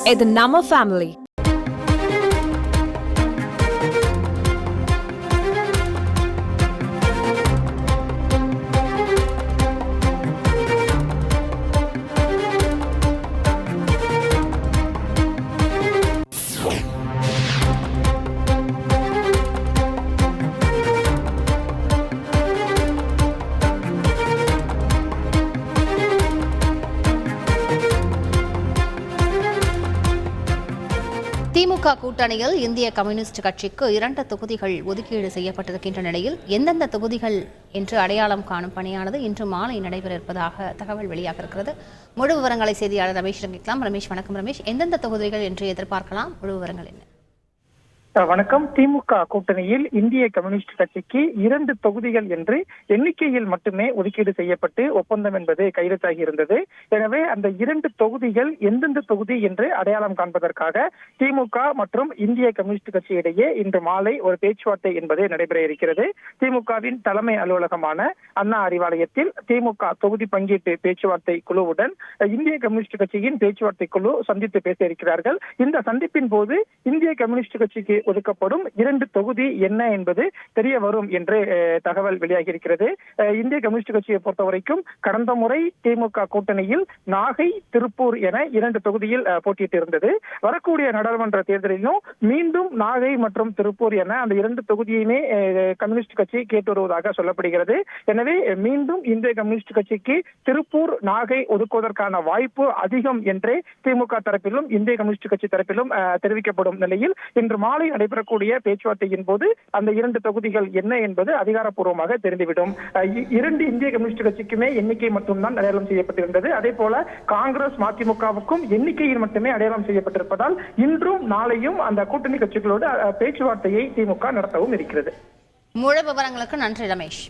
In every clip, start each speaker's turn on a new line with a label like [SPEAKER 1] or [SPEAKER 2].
[SPEAKER 1] இது நம்ம ஃபேமிலி.
[SPEAKER 2] திமுக கூட்டணியில் இந்திய கம்யூனிஸ்ட் கட்சிக்கு 2 தொகுதிகள் ஒதுக்கீடு செய்யப்பட்டிருக்கின்ற நிலையில் எந்தெந்த தொகுதிகள் என்று அடையாளம் காணும் பணியானது இன்று மாலை நடைபெற இருப்பதாக தகவல் வெளியாக இருக்கிறது. முழு விவரங்களை செய்தியாளர் ரமேஷ் கேட்கலாம். ரமேஷ், வணக்கம். ரமேஷ், எந்தெந்த தொகுதிகள் என்று எதிர்பார்க்கலாம்? முழு விவரங்கள் என்ன?
[SPEAKER 3] வணக்கம். திமுக கூட்டணியில் இந்திய கம்யூனிஸ்ட் கட்சிக்கு 2 தொகுதிகள் என்று எண்ணிக்கையில் மட்டுமே ஒதுக்கீடு செய்யப்பட்டு ஒப்பந்தம் என்பது கையெழுத்தாகி இருந்தது. எனவே அந்த 2 தொகுதிகள் எந்தெந்த தொகுதி என்று அடையாளம் காண்பதற்காக திமுக மற்றும் இந்திய கம்யூனிஸ்ட் கட்சி இடையே இன்று மாலை ஒரு பேச்சுவார்த்தை என்பது நடைபெற இருக்கிறது. திமுகவின் தலைமை அலுவலகமான அண்ணா அறிவாலயத்தில் திமுக தொகுதி பங்கீட்டு பேச்சுவார்த்தை குழுவுடன் இந்திய கம்யூனிஸ்ட் கட்சியின் பேச்சுவார்த்தை குழு சந்தித்து பேச இருக்கிறார்கள். இந்த சந்திப்பின் போது இந்திய கம்யூனிஸ்ட் கட்சிக்கு ஒதுக்கப்படும் 2 தொகுதி என்ன என்பது தெரிய வரும் என்று தகவல் வெளியாகி இருக்கிறது. இந்திய கம்யூனிஸ்ட் கட்சியை பொறுத்தவரைக்கும் கடந்த முறை திமுக கூட்டணியில் நாகை, திருப்பூர் என 2 தொகுதியில் போட்டியிட்டு இருந்தது. வரக்கூடிய நாடாளுமன்ற தேர்தலிலும் மீண்டும் நாகை மற்றும் திருப்பூர் என அந்த 2 தொகுதியுமே கம்யூனிஸ்ட் கட்சி கேட்டு வருவதாக சொல்லப்படுகிறது. எனவே மீண்டும் இந்திய கம்யூனிஸ்ட் கட்சிக்கு திருப்பூர், நாகை ஒதுக்குவதற்கான வாய்ப்பு அதிகம் என்றே திமுக தரப்பிலும் இந்திய கம்யூனிஸ்ட் கட்சி தரப்பிலும் தெரிவிக்கப்படும் நிலையில் இன்று மாலை நடைபெறக்கூடிய பேச்சுவார்த்தையின் போது அந்த 2 தொகுதிகள் என்ன என்பது அதிகாரப்பூர்வமாக தெரிந்துவிடும். 2 இந்திய கம்யூனிஸ்ட் கட்சிக்குமே எண்ணிக்கை மட்டும்தான் அடையாளம் செய்யப்பட்டிருந்தது. அதே போல காங்கிரஸ், மதிமுகவுக்கும் எண்ணிக்கையில் மட்டுமே அடையாளம் செய்யப்பட்டிருப்பதால் இன்றும் நாளையும் அந்த கூட்டணி கட்சிகளோடு பேச்சுவார்த்தையை திமுக நடத்தவும் இருக்கிறது.
[SPEAKER 2] முழு விவரங்களுக்கு நன்றி ரமேஷ்.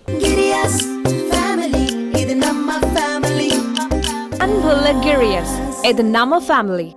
[SPEAKER 1] அன்புள்ள கிரியஸ், இது நம்ம ஃபேமிலி.